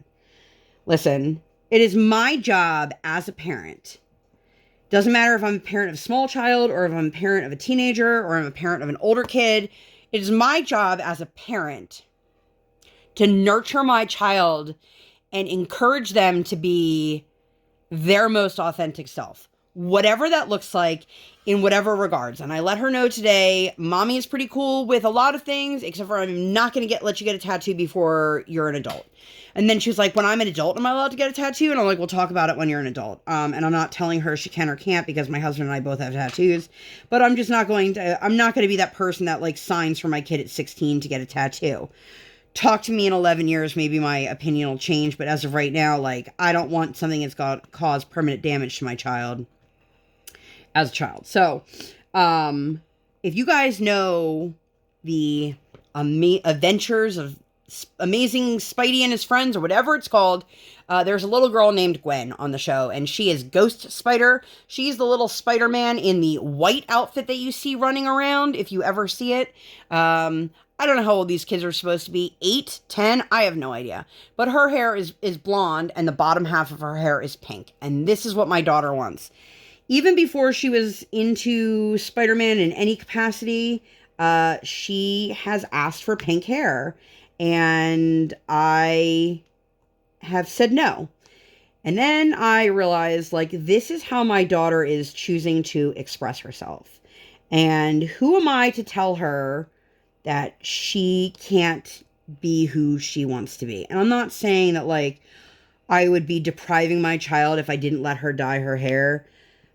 Listen, it is my job as a parent Doesn't matter if I'm a parent of a small child or if I'm a parent of a teenager or I'm a parent of an older kid. It is my job as a parent to nurture my child and encourage them to be their most authentic self, whatever that looks like in whatever regards. And I let her know today, mommy is pretty cool with a lot of things, except for I'm not going to let you get a tattoo before you're an adult. And then she was like, when I'm an adult, am I allowed to get a tattoo? And I'm like, we'll talk about it when you're an adult. And I'm not telling her she can or can't because my husband and I both have tattoos. But I'm not going to be that person that like signs for my kid at 16 to get a tattoo. Talk to me in 11 years, maybe my opinion will change. But as of right now, like, I don't want something that's going to cause permanent damage to my child as a child. So, if you guys know the adventures of Amazing Spidey and his friends, or whatever it's called, there's a little girl named Gwen on the show, and she is Ghost Spider. She's the little Spider-Man in the white outfit that you see running around, if you ever see it. I don't know how old these kids are supposed to be. 8, 10? I have no idea. But her hair is blonde, and the bottom half of her hair is pink. And this is what my daughter wants. Even before she was into Spider-Man in any capacity, she has asked for pink hair. And I have said no. And then I realized, like, this is how my daughter is choosing to express herself. And who am I to tell her that she can't be who she wants to be? And I'm not saying that, like, I would be depriving my child if I didn't let her dye her hair.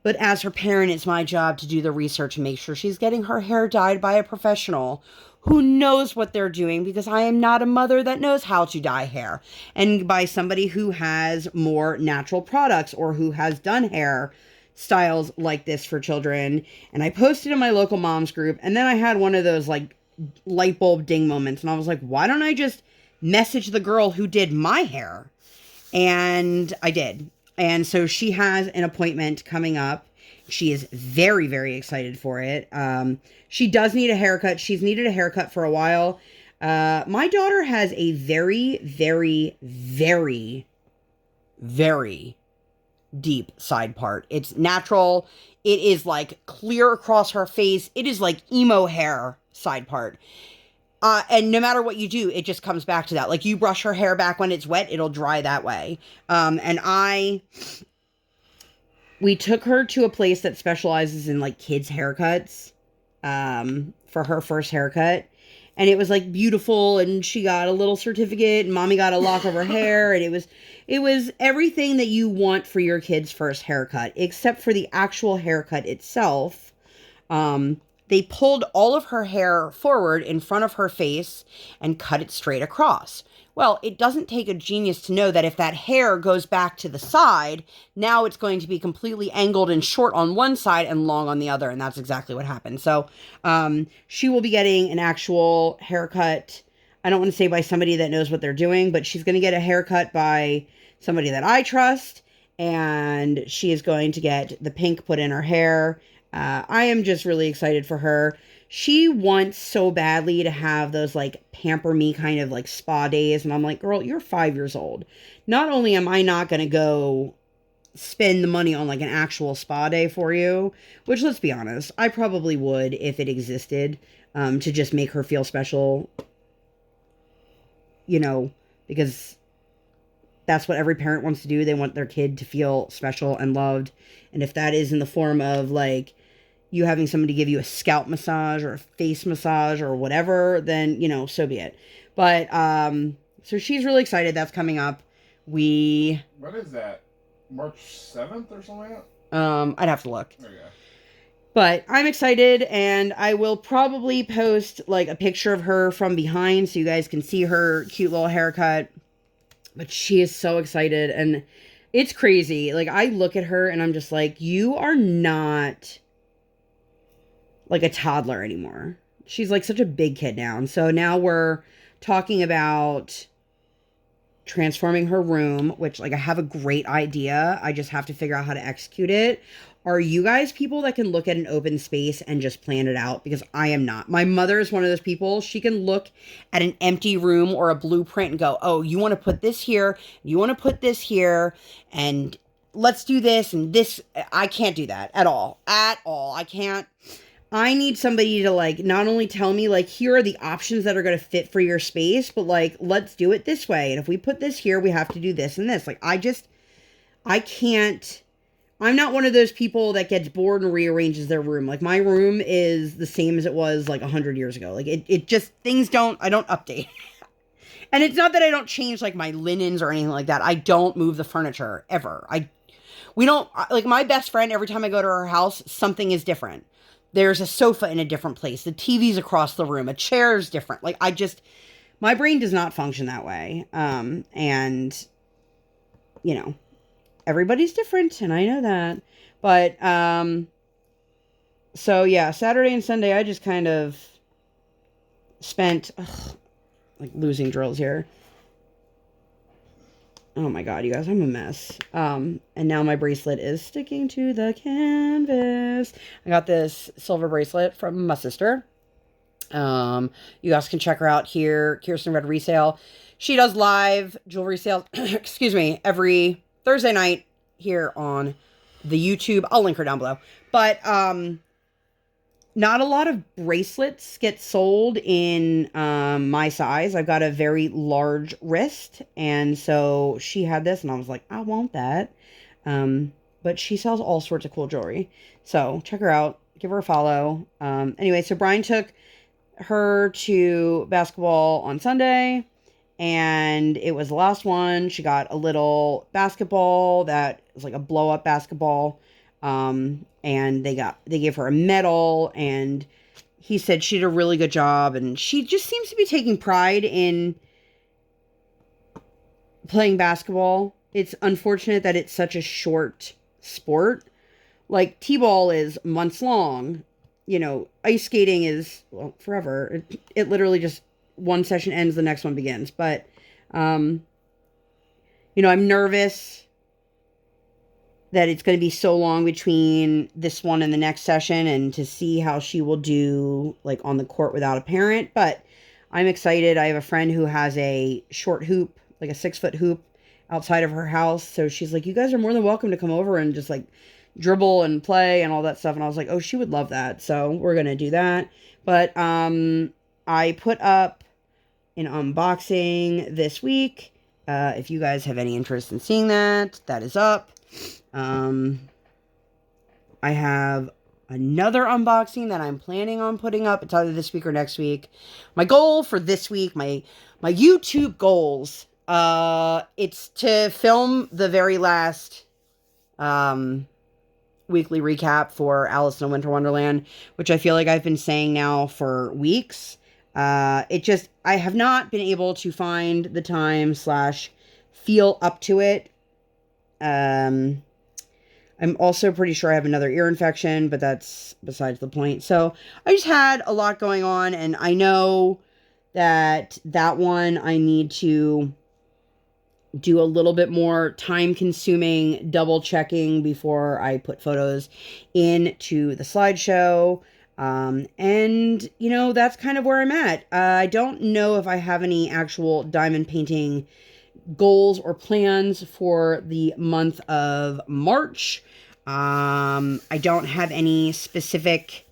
But as her parent, it's my job to do the research and make sure she's getting her hair dyed by a professional who knows what they're doing, because I am not a mother that knows how to dye hair. And by somebody who has more natural products or who has done hair styles like this for children. And I posted in my local moms group, and then I had one of those like light bulb ding moments, and I was like, why don't I just message the girl who did my hair? And I did. And so she has an appointment coming up. She is very, very excited for it. She does need a haircut. She's needed a haircut for a while. My daughter has a very, very, very, very deep side part. It's natural. It is like clear across her face. It is like emo hair side part. And no matter what you do, it just comes back to that. Like, you brush her hair back when it's wet, it'll dry that way. We took her to a place that specializes in like kids' haircuts, for her first haircut. And it was like beautiful, and she got a little certificate, and mommy got a lock of her hair, and it was everything that you want for your kid's first haircut, except for the actual haircut itself. They pulled all of her hair forward in front of her face and cut it straight across. Well, it doesn't take a genius to know that if that hair goes back to the side, now it's going to be completely angled and short on one side and long on the other. And that's exactly what happened. So she will be getting an actual haircut. I don't want to say by somebody that knows what they're doing, but she's going to get a haircut by somebody that I trust. And she is going to get the pink put in her hair. I am just really excited for her. She wants so badly to have those like pamper me kind of like spa days. And I'm like, girl, you're 5 years old. Not only am I not going to go spend the money on like an actual spa day for you, which, let's be honest, I probably would if it existed, to just make her feel special, you know, because that's what every parent wants to do. They want their kid to feel special and loved. And if that is in the form of like you having somebody give you a scalp massage or a face massage or whatever, then, you know, so be it. But, so she's really excited. That's coming up. What is that? March 7th or something like that? I'd have to look. Okay. But I'm excited, and I will probably post like a picture of her from behind so you guys can see her cute little haircut. But she is so excited, and it's crazy. Like, I look at her and I'm just like, you are not like a toddler anymore. She's like such a big kid now. And so now we're talking about transforming her room, which, like, I have a great idea. I just have to figure out how to execute it. Are you guys people that can look at an open space and just plan it out? Because I am not. My mother is one of those people. She can look at an empty room or a blueprint and go, oh, you want to put this here, you want to put this here, and let's do this and this. I can't do that at all. At all. I can't. I need somebody to like not only tell me like here are the options that are going to fit for your space, but like let's do it this way. And if we put this here, we have to do this and this. Like I can't. I'm not one of those people that gets bored and rearranges their room. Like my room is the same as it was like 100 years ago. Like it just I don't update. And it's not that I don't change like my linens or anything like that. I don't move the furniture ever. We don't like my best friend. Every time I go to her house, something is different. There's a sofa in a different place. The TV's across the room. A chair is different. Like my brain does not function that way. And you know, everybody's different, and I know that. But so yeah, Saturday and Sunday I just kind of spent like losing drills here. Oh my god, you guys, I'm a mess. And now my bracelet is sticking to the canvas. I got this silver bracelet from my sister. You guys can check her out here, Kirsten Red Resale. She does live jewelry sales, excuse me, every Thursday night here on the YouTube. I'll link her down below. But not a lot of bracelets get sold in my size. I've got a very large wrist, and so she had this, and I was like, I want that. But she sells all sorts of cool jewelry, so check her out. Give her a follow. Anyway, so Brian took her to basketball on Sunday, and it was the last one. She got a little basketball that was like a blow-up basketball. And they gave her a medal, and he said she did a really good job, and she just seems to be taking pride in playing basketball. It's unfortunate that it's such a short sport. Like t-ball is months long, you know, ice skating is, well, forever. It literally just one session ends, the next one begins. But you know, I'm nervous that it's going to be so long between this one and the next session, and to see how she will do like on the court without a parent. But I'm excited. I have a friend who has a short hoop, like a 6-foot hoop outside of her house. So she's like, you guys are more than welcome to come over and just like dribble and play and all that stuff. And I was like, oh, she would love that. So we're going to do that. But I put up an unboxing this week. If you guys have any interest in seeing that, that is up. I have another unboxing that I'm planning on putting up. It's either this week or next week. My goal for this week, my YouTube goals, it's to film the very last weekly recap for Alice in a Winter Wonderland, which I feel like I've been saying now for weeks. I have not been able to find the time / feel up to it. I'm also pretty sure I have another ear infection, but that's besides the point. So I just had a lot going on, and I know that one I need to do a little bit more time-consuming double checking before I put photos into the slideshow. And, you know, that's kind of where I'm at. I don't know if I have any actual diamond painting goals or plans for the month of March. I don't have any specific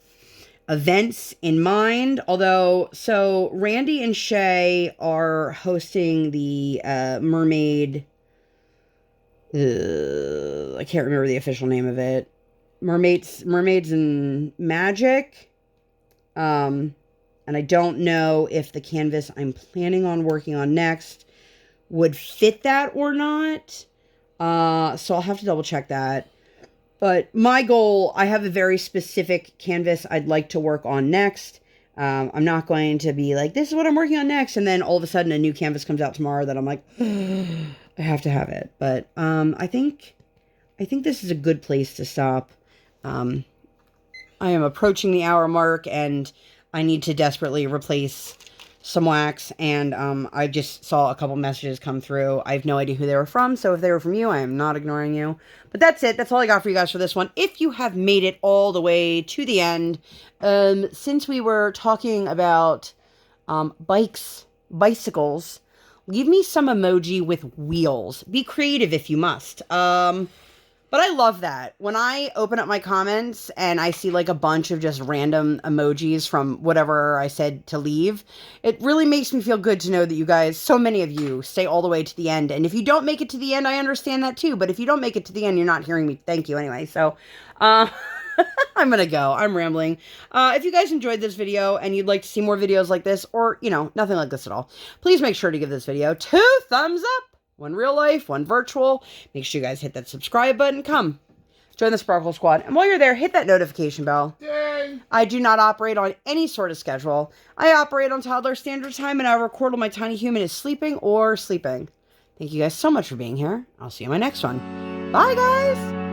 events in mind, although, so Randy and Shay are hosting the mermaid, I can't remember the official name of it, mermaids and magic, and I don't know if the canvas I'm planning on working on next would fit that or not. So I'll have to double check that. But my goal, I have a very specific canvas I'd like to work on next. I'm not going to be like, this is what I'm working on next, and then all of a sudden a new canvas comes out tomorrow that I'm like, I have to have it. But I think this is a good place to stop. I am approaching the hour mark, and I need to desperately replace some wax, and I just saw a couple messages come through. I have no idea who they were from, so if they were from you, I am not ignoring you. But that's it. That's all I got for you guys for this one. If you have made it all the way to the end, since we were talking about bicycles, leave me some emoji with wheels. Be creative if you must. But I love that. When I open up my comments and I see like a bunch of just random emojis from whatever I said to leave, it really makes me feel good to know that you guys, so many of you, stay all the way to the end. And if you don't make it to the end, I understand that too. But if you don't make it to the end, you're not hearing me. Thank you anyway. So, I'm going to go. I'm rambling. If you guys enjoyed this video and you'd like to see more videos like this, or, you know, nothing like this at all, please make sure to give this video 2 thumbs up. One real life, one virtual. Make sure you guys hit that subscribe button. Come, join the Sparkle Squad. And while you're there, hit that notification bell. Yay! I do not operate on any sort of schedule. I operate on toddler standard time, and I record when my tiny human is sleeping or sleeping. Thank you guys so much for being here. I'll see you in my next one. Bye, guys!